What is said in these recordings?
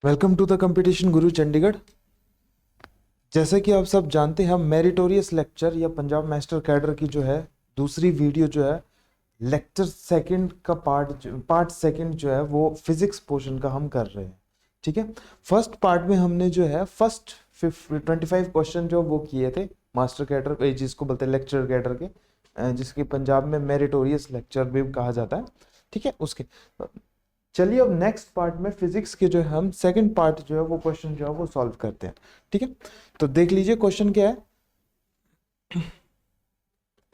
Welcome to the competition गुरु चंडीगढ़। जैसे कि आप सब जानते हैं, हम मेरिटोरियस लेक्चर या पंजाब मास्टर कैडर की जो है दूसरी वीडियो जो है लेक्चर सेकंड का पार्ट सेकंड जो है वो फिजिक्स पोर्शन का हम कर रहे हैं। ठीक है, फर्स्ट पार्ट में हमने जो है फर्स्ट 25 क्वेश्चन जो वो किए थे मास्टर कैडर, जिसको बोलते हैं लेक्चर कैडर के, जिसकी पंजाब में मेरिटोरियस लेक्चर भी कहा जाता है। ठीक है, उसके चलिए अब नेक्स्ट पार्ट में फिजिक्स के जो है हम सेकंड पार्ट जो है वो क्वेश्चन जो है वो सॉल्व करते हैं। ठीक है, तो देख लीजिए क्वेश्चन क्या है।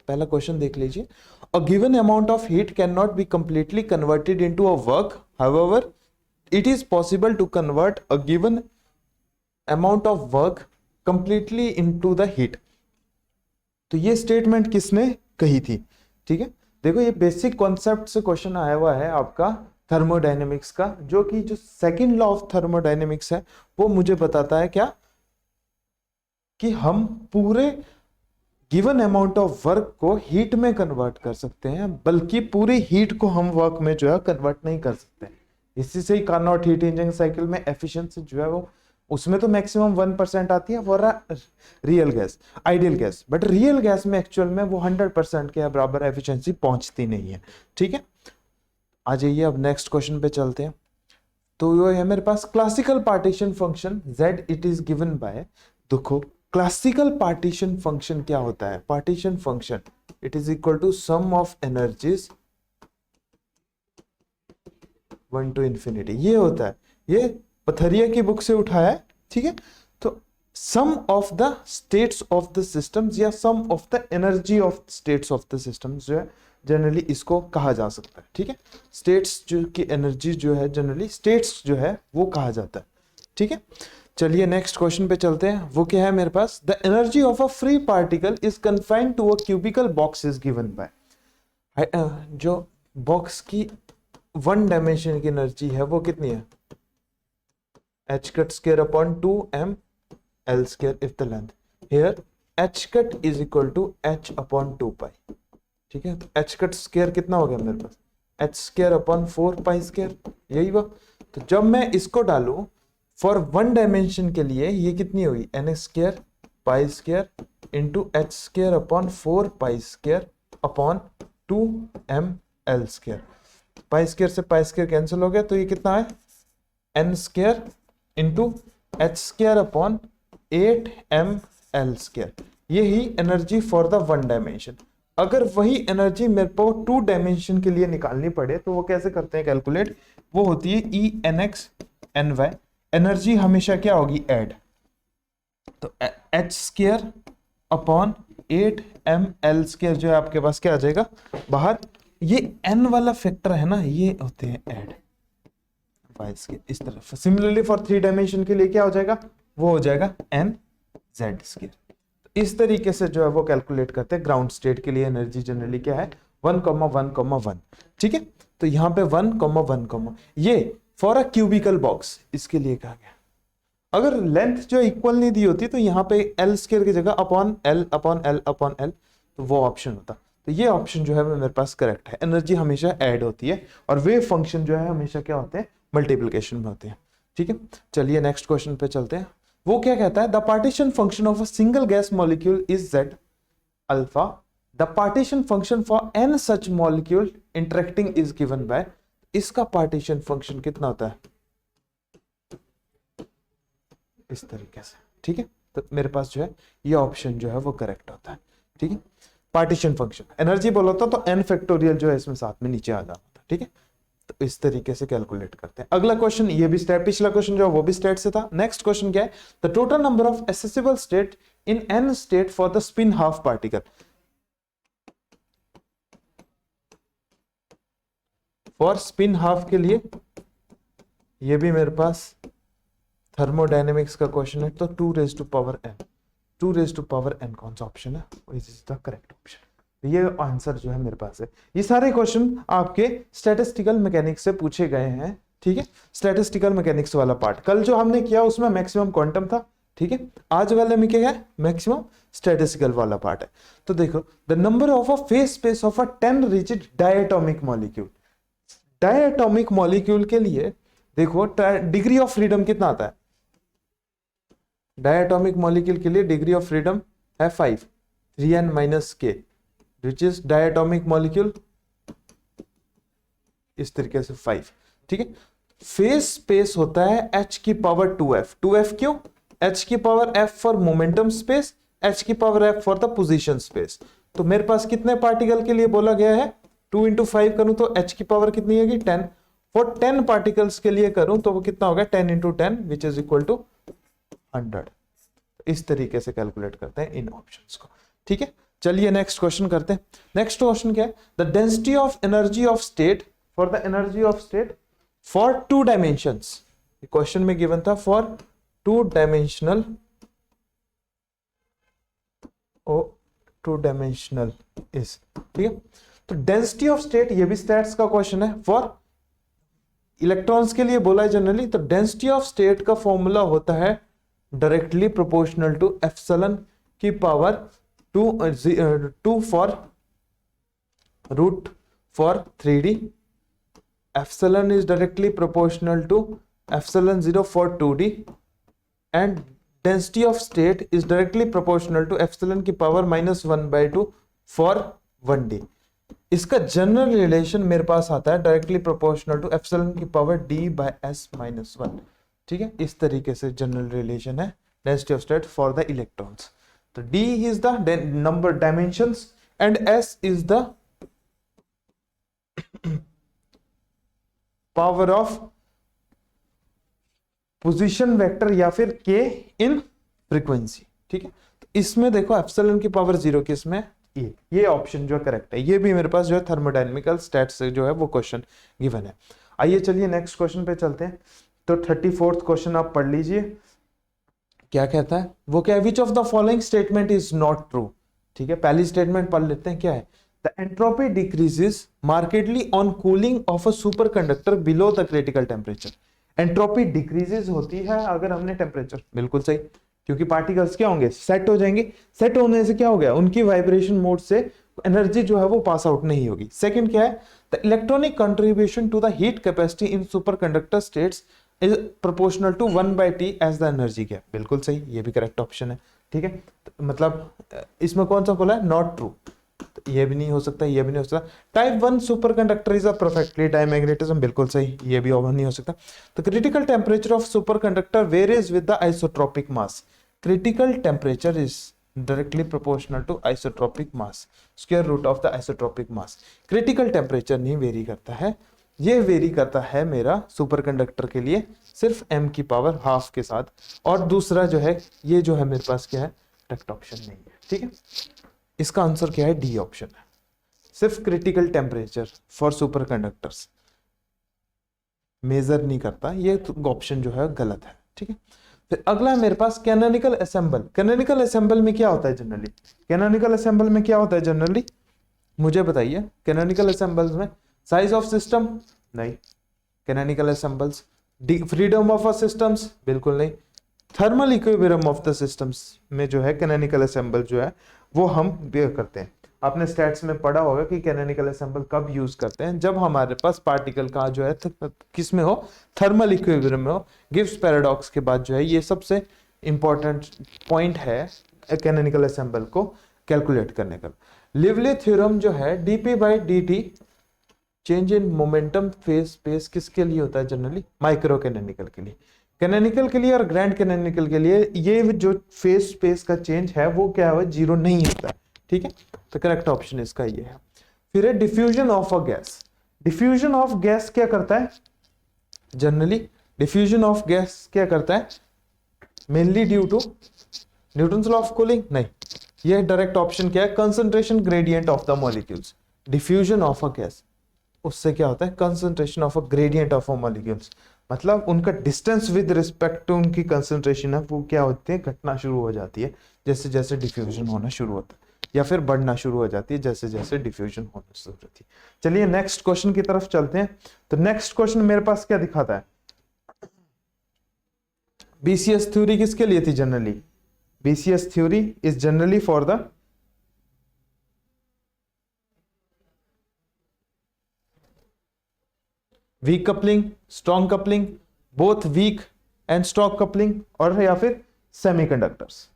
पहला क्वेश्चन देख लीजिए। A given amount of heat can not be completely converted into a work, however it is possible to convert a given amount of work completely into the heat. तो ये स्टेटमेंट किसने कही थी? ठीक है, देखो ये बेसिक कॉन्सेप्ट से क्वेश्चन आया हुआ है आपका थर्मोडायनेमिक्स का, जो कि जो सेकंड लॉ ऑफ थर्मोडायनेमिक्स है वो मुझे बताता है क्या कि हम पूरे गिवन अमाउंट ऑफ वर्क को हीट में कन्वर्ट कर सकते हैं, बल्कि पूरी हीट को हम वर्क में जो है कन्वर्ट नहीं कर सकते। इसी से ही कार्नोट हीट इंजन साइकिल में एफिशिएंसी जो है वो उसमें तो मैक्सिमम 1% आती है for real gas, ideal gas, but real gas में एक्चुअल में वो 100% के बराबर एफिशिएंसी पहुंचती नहीं है। ठीक है, आ जाइए अब नेक्स्ट क्वेश्चन पे चलते हैं। तो वो है मेरे पास classical partition function z it is given by. देखो क्लासिकल पार्टीशन फंक्शन क्या होता है? Partition function it is equal to sum of energies 1 to infinity, ये होता है, ये पथरिया की बुक से उठाया है। ठीक है, तो sum of the states of the systems या sum of the energy of states of the systems जो है जनरली इसको कहा जा सकता है। ठीक है, स्टेट्स जो की एनर्जी जो है जनरली स्टेट्स जो है वो कहा जाता है। ठीक है, चलिए नेक्स्ट क्वेश्चन पे चलते हैं। वो क्या है मेरे पास? The energy of a free particle is confined to a cubical box is given by. जो बॉक्स की 1 डायमेंशन की एनर्जी है वो कितनी है? h cut square upon 2m l square if the length, here h cut is equal to h upon 2 pi। ठीक है, तो h cut square कितना हो गया मेरे पास? h square upon 4 pi square, यही हुआ। तो जब मैं इसको डालूं फॉर 1 डायमेंशन के लिए, ये कितनी हुई? n square pi square into H square upon 4 pi square upon 2m l square. Pi square से पाई स्क्वायर कैंसिल हो गया, तो ये कितना है? n square into H square upon 8m l square. ये ही एनर्जी फॉर द 1 डायमेंशन। अगर वही एनर्जी मेरे को 2 डायमेंशन के लिए निकालनी पड़े तो वो कैसे करते हैं कैलकुलेट? वो होती है E nx ny। एनर्जी हमेशा क्या होगी? ऐड, तो H square upon 8m l square जो है आपके पास क्या आ जाएगा बाहर? ये n वाला फैक्टर है ना, ये होते हैं ऐड वाई स्क्वायर इस तरफ। सिमिलरली फॉर 3 डायमेंशन के लिए क्या हो जाएगा? वो हो जाएगा n z स्क्वायर। तो इस तरीके से जो है वो कैलकुलेट करते हैं। ग्राउंड स्टेट के लिए एनर्जी जनरली क्या है? 1,1,1। ठीक है, तो यहाँ पे 1,1, ये फॉर अ क्यूबिकल बॉक्स इसके लिए कहा गया। अगर लेंथ जो इक्वल नहीं दी होती तो यहाँ पे एल स्क्वायर की जगह upon L upon L upon L, तो वो ऑप्शन होता। तो ये ऑप्शन जो है मेरे पास करेक्ट है। एनर्जी हमेशा ऐड होती है और वेव फंक्शन जो है हमेशा क्या होते हैं? मल्टीप्लिकेशन में होते हैं। ठीक है, चलिए नेक्स्ट क्वेश्चन पे चलते हैं। वो क्या कहता है? The partition function of a single gas molecule is z alpha, the partition function for n such molecule interacting is given bye. इसका पार्टीशन फंक्शन कितना होता है? इस तरीके से। ठीक है, तो मेरे पास जो है ये ऑप्शन जो है वो करेक्ट होता है। ठीक है, पार्टीशन फंक्शन एनर्जी बोला था तो n फैक्टोरियल जो है इसमें साथ में नीचे आ जाता है। ठीक है, तो इस तरीके से कैलकुलेट करते हैं। अगला क्वेश्चन, ये भी स्टेट, पिछला क्वेश्चन जो है वो भी स्टेट से था। नेक्स्ट क्वेश्चन क्या है? The total number of accessible state in n state for the spin half particle. For spin half के लिए ये भी मेरे पास थर्मोडायनेमिक्स का क्वेश्चन है, तो 2 raised to power n, 2 raised to power n कौन सा ऑप्शन है? Is the correct option. ये आंसर जो है मेरे पास है। ये सारे क्वेश्चन आपके स्टैटिस्टिकल मैकेनिक्स से पूछे गए हैं। ठीक है, स्टैटिस्टिकल मैकेनिक्स वाला पार्ट कल जो हमने किया उसमें मैक्सिमम क्वांटम था। ठीक है, आज वाले में क्या है? मैक्सिमम स्टैटिस्टिकल वाला पार्ट है। तो देखो, the number of a phase space of a 10 rigid diatomic molecule. Diatomic molecule के लिए देखो डिग्री ऑफ फ्रीडम कितना आता है, डायटोमिक मॉलिक्यूल के लिए डिग्री ऑफ फ्रीडम है 5, 3n माइनस के, विच इज डायटोमिक मॉलिक्यूल इस तरीके से 5, ठीक है। फेज स्पेस होता है h की पावर 2f, 2f क्यों, h की power f for momentum space, h की power f for the position space. तो मेरे पास कितने पार्टिकल के लिए बोला गया है, 2 इंटू 5 करूं तो h की पावर कितनी होगी 10, फॉर 10 पार्टिकल्स के लिए करूं तो वो कितना होगा 10 into 10 which is equal to 100। इस तरीके से कैलकुलेट करते हैं इन ऑप्शंस को, ठीक है। चलिए नेक्स्ट क्वेश्चन करते हैं। नेक्स्ट क्वेश्चन क्या है, the density of energy of state for the energy of state for 2 dimensions. Question में गिवन था फॉर 2 डायमेंशनल इज, ठीक है। तो डेंसिटी ऑफ स्टेट, ये भी स्टैट्स का क्वेश्चन है, फॉर इलेक्ट्रॉन्स के लिए बोला है जनरली। तो डेंसिटी ऑफ स्टेट का फॉर्मूला होता है डायरेक्टली प्रोपोर्शनल टू एप्सिलॉन की power 2 for root for 3d, epsilon is directly proportional to epsilon 0 for 2d, and density of state is directly proportional to epsilon की power -1/2 for 1d। इसका general relation मेरे पास आता है directly proportional to epsilon की power d/s-1, ठीक है। इस तरीके से जनरल रिलेशन है density of state for the electrons. तो d is the number dimensions and s is the power of position vector या फिर k इन फ्रीक्वेंसी, ठीक है। तो इसमें देखो एप्सिलॉन की पावर 0 किस में, ये ऑप्शन जो करेक्ट है। ये भी मेरे पास जो है थर्मोडायनेमिकल स्टैट्स से जो है वो क्वेश्चन गिवन है। आइए चलिए नेक्स्ट क्वेश्चन पे चलते हैं। तो 34th क्वेश्चन आप पढ़ लीजिए, क्या कहता है वो, क्या है, विच of the following statement is not true, ठीक है। पहली स्टेटमेंट पढ़ लेते हैं, क्या है, the entropy decreases markedly on cooling of a super conductor below the critical temperature. Entropy decreases होती है अगर हमने टेम्परेचर, बिल्कुल सही, क्योंकि पार्टिकल्स क्या होंगे, सेट हो जाएंगे। सेट होने से क्या हो गया, उनकी वाइब्रेशन मोड से एनर्जी जो है वो पास आउट नहीं होगी। सेकंड क्या है, the electronic contribution to the heat capacity in super conductor states is proportional to 1/t as the energy gap, बिल्कुल सही, ये भी करेक्ट ऑप्शन है, ठीक है। मतलब इसमें कौन सा बोला है, नॉट ट्रू, ये भी नहीं हो सकता, ये भी नहीं हो सकता। Type 1 super conductor is a perfectly diamagnetism, बिल्कुल सही, ये भी ओवर नहीं हो सकता। तो critical temperature of super conductor varies with the isotropic mass. Critical temperature is directly proportional to isotropic mass, square root of the isotropic mass. Critical temperature नहीं vary करता है, ये वेरी करता है मेरा सुपर कंडक्टर के लिए सिर्फ m की पावर हाफ के साथ। और दूसरा जो है, ये जो है मेरे पास क्या है, करेक्ट ऑप्शन नहीं है, ठीक है। इसका आंसर क्या है, डी ऑप्शन है, सिर्फ critical temperature for super conductors measure नहीं करता, ये ऑप्शन जो है गलत है, ठीक है। फिर अगला है मेरे पास कैनोनिकल असेंबल। कैनोनिकल असेंबल में क्या होता है जनरली, कैनोनिकल असेंबल में क्या होता है जनरली, मुझे बताइए। कैनोनिकल असेंबल्स में साइज ऑफ सिस्टम नहीं, canonical assembles freedom of systems बिल्कुल नहीं, thermal equilibrium of the systems में जो है कैनोनिकल असेंबल जो है वो हम करते हैं। आपने स्टैट्स में पढ़ा होगा कि कैनोनिकल असेंबल कब यूज करते हैं, जब हमारे पास पार्टिकल का जो है किस में हो, थर्मल इक्विलिब्रियम में हो। गिब्स पैराडॉक्स के बाद जो है ये सबसे इंपॉर्टेंट पॉइंट है कैनोनिकल असेंबल को कैलकुलेट करने का। लिवले थ्योरम जो है dp/dt change in momentum phase space किसके लिए होता है जनरली, माइक्रो कैनोनिकल के लिए। कैनोनिकल के लिए और ग्रैंड कैनोनिकल के लिए ये जो फेज स्पेस का चेंज है वो क्या है, 0 नहीं होता है, ठीक है। तो करेक्ट ऑप्शन इसका ये है। फिर है diffusion of a gas. Diffusion of gas क्या करता है जनरली, डिफ्यूजन ऑफ गैस क्या करता है, mainly due to Newton's law of cooling, नहीं, ये डायरेक्ट ऑप्शन क्या है, concentration gradient of the molecules. Diffusion of a gas, उससे क्या होता है, concentration of a gradient of a molecules, मतलब उनका डिस्टेंस विद रिस्पेक्ट टू उनकी कंसंट्रेशन है वो क्या होती है, घटना शुरू हो जाती है जैसे जैसे डिफ्यूजन होना शुरू होता है, या फिर बढ़ना शुरू हो जाती है जैसे जैसे डिफ्यूजन होना शुरू होती है। चलिए नेक्स्ट क्वेश्चन की तरफ चलते हैं। तो नेक्स्ट क्वेश्चन मेरे पास क्या दिखाता है, बीसीएस थ्योरी किसके लिए थी generally, BCS theory is generally for the weak coupling, strong coupling, both weak and strong coupling, और या फिर सेमीकंडक्टर्स।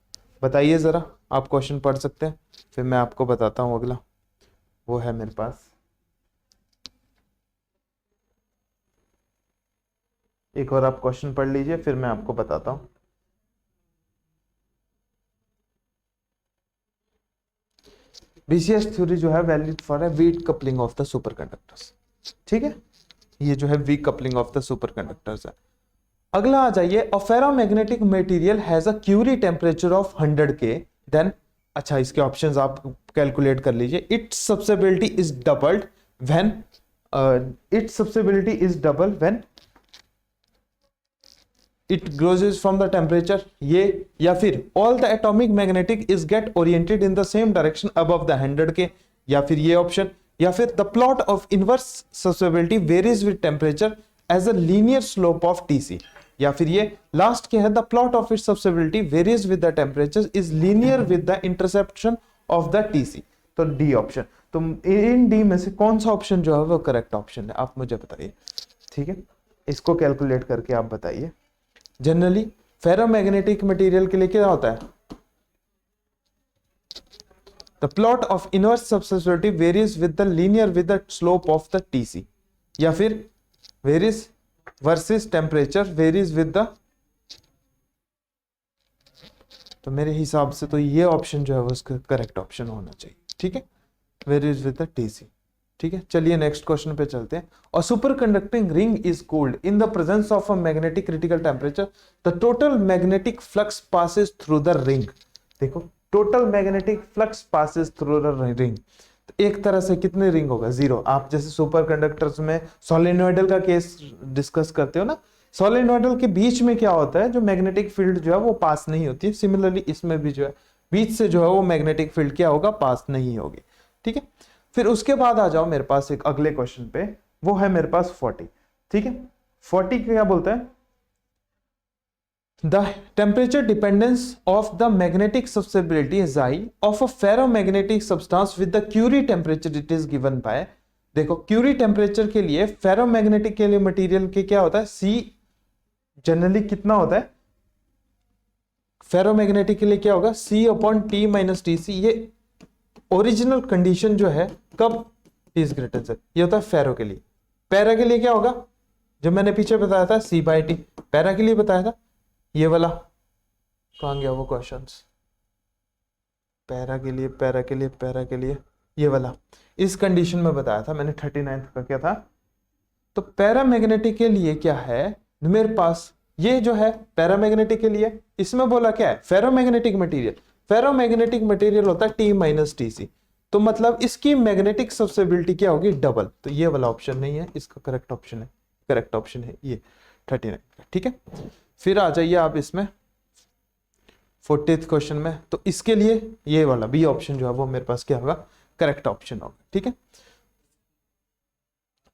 बताइए जरा, आप क्वेश्चन पढ़ सकते हैं, फिर मैं आपको बताता हूं अगला। वो है मेरे पास एक और, आप क्वेश्चन पढ़ लीजिए फिर मैं आपको बताता हूं। बीसीएस थ्योरी जो है वैलिड फॉर है weak coupling of the superconductors. ठीक है, ये जो है weak coupling of the superconductors है। अगला आ जाइए, a ferromagnetic material has a Curie temperature of 100 K, then, अच्छा इसके ऑप्शंस आप कैलकुलेट कर लीजिए। Its susceptibility is doubled when, its susceptibility is double when it grows from the temperature, ये, या फिर all the atomic magnetic is get oriented in the same direction above the 100 K, या फिर ये option, या फिर the plot of inverse susceptibility varies with temperature as a linear slope of TC, या फिर ये लास्ट के है the plot of its susceptibility varies with the temperature is linear with the interception of the TC. तो D option. तो इन D में से कौन सा ऑप्शन जो है वो करेक्ट ऑप्शन है, आप मुझे बताइए। ठीक है, इसको कैलकुलेट करके आप बताइए। जनरली फेरोमैग्नेटिक मटेरियल के लिए क्या होता है, the plot of inverse susceptibility varies with the linear with the slope of the TC, या फिर varies versus temperature varies with the, तो मेरे हिसाब से तो ये ऑप्शन जो है वो उसका करेक्ट ऑप्शन होना चाहिए। ठीक है, वेरीज विद द टीसी। ठीक है, चलिए नेक्स्ट क्वेश्चन पे चलते हैं। और superconducting ring is cooled in the presence of a magnetic critical temperature, the total magnetic flux passes through the ring. देखो, total magnetic flux passes through the ring, तो एक तरह से कितने रिंग होगा, 0। आप जैसे सुपर कंडक्टर्स में सोलेनोइडल का केस डिस्कस करते हो ना, सोलेनोइडल के बीच में क्या होता है, जो मैग्नेटिक फील्ड जो है वो पास नहीं होती है। सिमिलरली इसमें भी जो है बीच से जो है वो मैग्नेटिक फील्ड क्या होगा, पास नहीं होगी। ठीक है, फिर उसके बाद आ जाओ मेरे पास एक अगले क्वेश्चन पे, वो है मेरे पास 40। ठीक है, 40 क्या बोलता है, the temperature dependence of the magnetic susceptibility Xi of a ferromagnetic substance with the Curie temperature it is given by. देखो, क्यूरी टेम्परेचर के लिए फेरोमैग्नेटिक के लिए मटेरियल के क्या होता है, C जनरली कितना होता है, फेरोमैग्नेटिक के लिए क्या होगा, C/T - Tc। ये ओरिजिनल कंडीशन जो है कब, T इज ग्रेटर से, ये होता है फेरो के लिए। पैरा के लिए क्या होगा, जो मैंने पीछे बताया था C/T, पैरा के लिए बताया था, ये वाला कहां गया वो क्वेश्चंस, पैरा के लिए, पैरा के लिए, पैरा के लिए, ये वाला इस कंडीशन में बताया था मैंने, 39 का क्या था। तो पैरामैग्नेटिक के लिए क्या है मेरे पास, ये जो है पैरामैग्नेटिक के लिए, इसमें बोला क्या है, फेरोमैग्नेटिक मटेरियल। फेरोमैग्नेटिक मटेरियल होता है T - Tc, तो मतलब इसकी मैग्नेटिक सब्सिबिलिटी क्या होगी, डबल। तो ये वाला ऑप्शन नहीं है, इसका करेक्ट ऑप्शन है, करेक्ट ऑप्शन है ये 39 का। ठीक है, फिर आ जाइए आप इसमें 40th क्वेश्चन में, तो इसके लिए ये वाला बी ऑप्शन जो है वो मेरे पास क्या होगा, करेक्ट ऑप्शन होगा। ठीक है,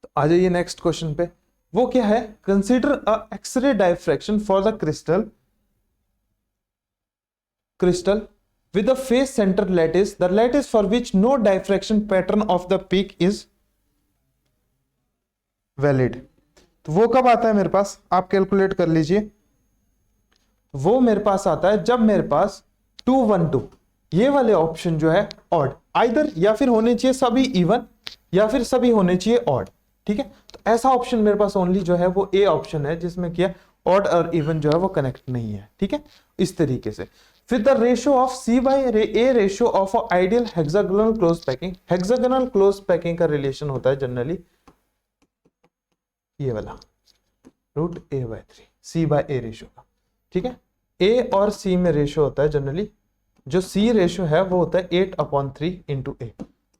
तो आ जाइए नेक्स्ट क्वेश्चन पे, वो क्या है, consider a X-ray diffraction for the crystal with a face center lattice, the lattice for which no diffraction pattern of the peak is valid। तो वो कब आता है मेरे पास, आप कैलकुलेट कर लीजिए। वो मेरे पास आता है जब मेरे पास 2 1 2 ये वाले ऑप्शन जो है ऑड, आइदर या फिर होने चाहिए सभी इवन या फिर सभी होने चाहिए ऑड। ठीक है, तो ऐसा ऑप्शन मेरे पास ओनली जो है वो ए ऑप्शन है, जिसमें क्या ऑड और इवन जो है वो कनेक्ट नहीं है। ठीक है, इस तरीके से। फिर the ratio of C/A ratio of ideal hexagonal close packing, hexagonal close packing का रिलेशन होता है जनरली ये वाला √A/3 C/A रेशियो का। ठीक है, A और C में रेशियो होता है जनरली, जो C रेशियो है वो होता है 8/3 × A।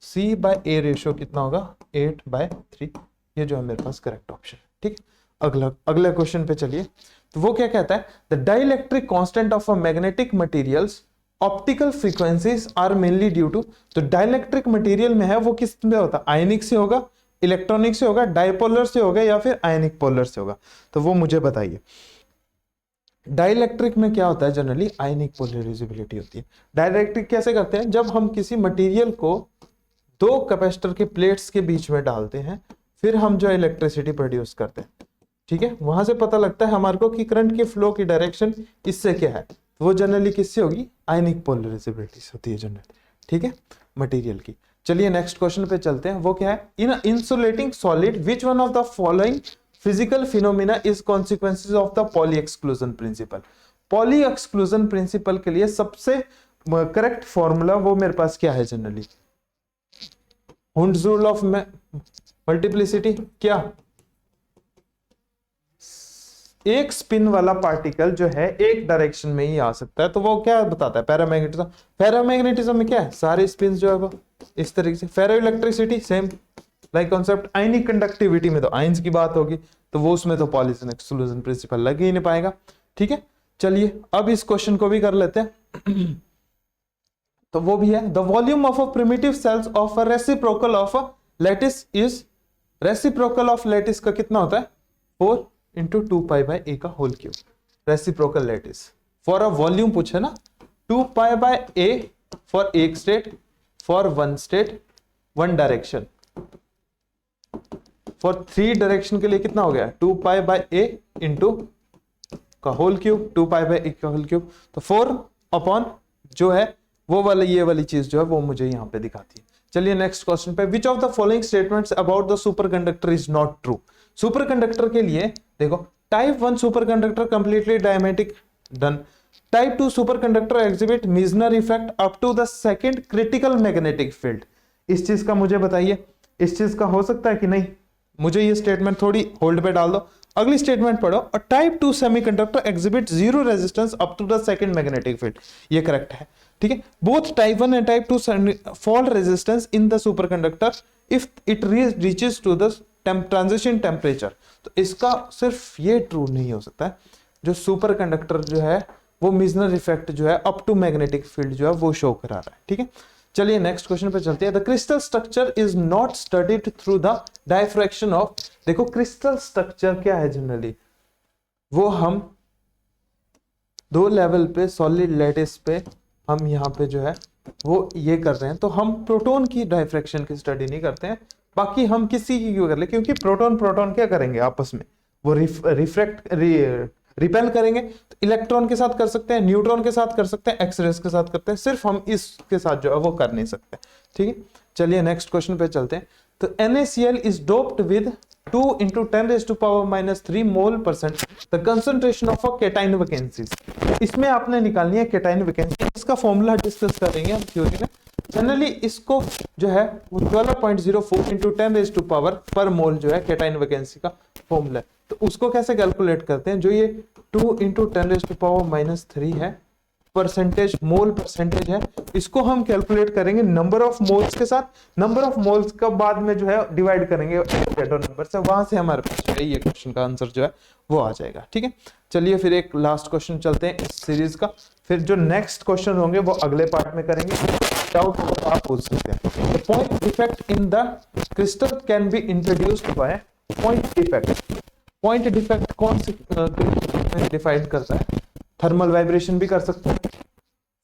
C/A रेशियो कितना होगा, 8/3। ये जो है मेरे पास करेक्ट ऑप्शन है। ठीक है, अगले क्वेश्चन पे चलिए। तो वो क्या कहता है, the dielectric constant of a magnetic materials optical frequencies are mainly due to. तो डाइलेक्ट्रिक मटेरियल में है वो किस में होता है, आयनिक से होगा, इलेक्ट्रॉनिक से होगा, डाइपोलर से होगा या फिर आयनिक पोलर से होगा। तो वो मुझे बताइए। डाइलेक्ट्रिक में क्या होता है, जनरली आयनिक पोलराइजेबिलिटी होती है। डाइलेक्ट्रिक कैसे करते हैं, जब हम किसी मटेरियल को 2 कैपेसिटर के प्लेट्स के बीच में डालते हैं, फिर हम जो इलेक्ट्रिसिटी प्रोड्यूस करते हैं। ठीक है, वहां से पता लगता है हमारे को कि करंट के फ्लो की डायरेक्शन इससे क्या है, तो वो जनरली किससे होगी, आयनिक पोलराइजेबिलिटी से होती है जनरली, ठीक है, मटेरियल की। चलिए नेक्स्ट क्वेश्चन पे चलते हैं, वो क्या है, in insulating solid which one of the following physical phenomena is consequences of the Pauli exclusion principle. Pauli exclusion principle के लिए सबसे करेक्ट फॉर्मूला वो मेरे पास क्या है generally, Hund's rule of multiplicity, क्या एक स्पिन वाला पार्टिकल जो है एक डायरेक्शन में ही आ सकता है, तो वो क्या बताता है, पैरामैग्नेटिज्म। पैरामैग्नेटिज्म में क्या है, सारे स्पिन जो है वो इस तरीके से। फेरो इलेक्ट्रिसिटी सेम लाइक कॉन्सेप्ट। आयनिक कंडक्टिविटी में तो आयंस की बात होगी, तो वो उसमें तो पॉलीजन एक्सक्लूजन प्रिंसिपल लग ही नहीं पाएगा, ठीक है। चलिए अब इस क्वेश्चन को भी कर लेते हैं तो वो भी है, the volume of a primitive cells of a reciprocal of a lattice is, reciprocal of lattice का कितना होता है, 4 इंटू 2 पाई बाय ए का whole cube, reciprocal lattice for a volume पूछे ना, 2 पाई बाय ए फॉर एक state, for one state one direction, for 3 direction के लिए कितना हो गया, 2 पाई बाय ए इंटू का whole cube, 2 pi by a का होल क्यूब, तो 4 अपॉन जो है वो वाला ये वाली चीज जो है वो मुझे यहाँ पे दिखाती है। चलिए नेक्स्ट क्वेश्चन पे, which of the following statements about the superconductor is not true. Superconductor के लिए देखो, type 1 superconductor completely diamagnetic, done. Type 2 superconductor exhibit Meissner effect up to the second critical magnetic field. इस चीज का मुझे बताइए, इस चीज का हो सकता है कि नहीं, मुझे ये स्टेटमेंट थोड़ी होल्ड पे डाल दो, अगली स्टेटमेंट पढ़ो। और type 2 semiconductor exhibit zero resistance up to the second magnetic field, ये करेक्ट है, ठीक है। Both type 1 and type 2 fall resistance in the superconductor if it reaches to the transition temperature. तो इसका सिर्फ ये ट्रू नहीं हो सकता है, जो सुपरकंडक्टर जो है वो मिजनर इफेक्ट जो है अप टू मैग्नेटिक फील्ड जो है वो शो करा रहा है, ठीक है। चलिए नेक्स्ट क्वेश्चन पे चलते हैं, the crystal structure is not studied through the diffraction of. देखो क्रिस्टल स्ट्रक्चर क्या है जनरली, वो हम 2 लेवल पे सॉलिड लैटिस पे हम यहाँ पे जो है वो ये कर रहे हैं, तो हम प्रोटॉन की डायफ्रैक्शन की स्टडी नहीं करते हैं, बाकी हम किसी की क्यों कर ले, क्योंकि प्रोटॉन प्रोटॉन क्या करेंगे आपस में, वो रिपेल करेंगे, तो इलेक्ट्रॉन के साथ कर सकते हैं, न्यूट्रॉन के साथ कर सकते हैं, एक्सरेस के साथ करते हैं, सिर्फ हम इसके साथ जो है वो कर नहीं सकते, ठीक है। चलिए नेक्स्ट क्वेश्चन पे चलते हैं, तो NaCl is doped with 2 into 10⁻³ mole% the concentration of a cation vacancies. इसमें आपने निकालनी है केटाइन वैकेंसी, इसका फॉर्मूला डिस्कस करेंगे हम थ्योरी में। जनरली इसको जो है 12.04 into 10⁻⁴ पर मोल जो है केटाइन वैकेंसी का फॉर्मूला है, तो उसको कैसे कैलकुलेट करते हैं, जो ये 2 into 10⁻³ है परसेंटेज, मोल परसेंटेज है, इसको हम कैलकुलेट करेंगे नंबर ऑफ मोल्स के साथ, नंबर ऑफ मोल्स का बाद में जो है डिवाइड करेंगे एवोगैड्रो नंबर से, वहां से हमारे पास ये क्वेश्चन का आंसर जो है वो आ जाएगा, ठीक है। चलिए फिर एक लास्ट क्वेश्चन चलते हैं इस सीरीज का, फिर जो नेक्स्ट क्वेश्चन होंगे वो अगले पार्ट में करेंगे, डाउट हो तो आप पूछ सकते हैं। The point defect in the crystal can be introduced by point defect. Point defect कौन से डिफाइन करता है, थर्मल वाइब्रेशन भी कर सकता है,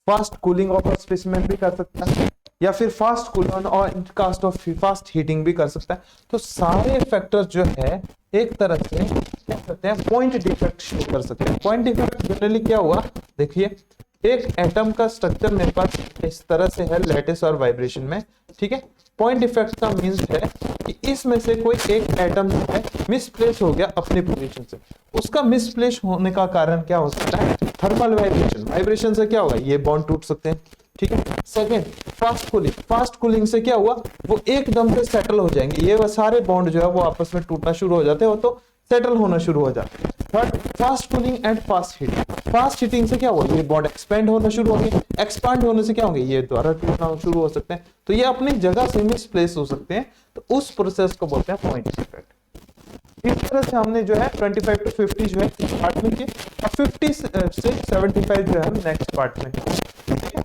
फास्ट कूलिंग ऑफ स्पेसिमेन भी कर सकता है, या फिर फास्ट कूलिंग और कास्ट ऑफ फास्ट हीटिंग भी कर सकता है। तो सारे फैक्टर जो है एक तरह से क्या करते हैं, पॉइंट डिफेक्ट शो कर सकते हैं। पॉइंट डिफेक्ट जनरली क्या हुआ, देखिए एक एटम का स्ट्रक्चर मेरे पास इस तरह से है लैटिस और वाइब्रेशन में, ठीक है। पॉइंट डिफेक्ट का मीन्स है कि इसमें से कोई एक एटम जो है मिसप्लेस हो गया अपनी पोजीशन से, उसका मिसप्लेस होने का कारण क्या हो सकता है, थर्मल वाइब्रेशन। वाइब्रेशन से क्या होगा, ये बॉन्ड टूट सकते हैं, ठीक है। Second fast cooling, fast cooling से क्या हुआ, वो एकदम से सेटल हो जाएंगे, ये सारे बॉन्ड जो है वो आपस में टूटना शुरू हो जाते हैं, वो तो सेटल होना शुरू हो जाते हैं। Third fast cooling and fast heating, fast heating से क्या हुआ, ये बॉन्ड एक्सपेंड होना शुरू हो गए, एक्सपांड होने से क्या होंगे, ये दोबारा टूटना शुरू हो सकते हैं, तो ये अपनी जगह से मिसप्लेस हो सकते हैं, तो उस प्रोसेस को बोलते हैं पॉइंट डिफेक्ट। इस तरह से हमने जो है 25 to 50 जो है इस पार्ट में किए, और 50 से 75 जो है हम नेक्स्ट पार्ट में, ठीक है।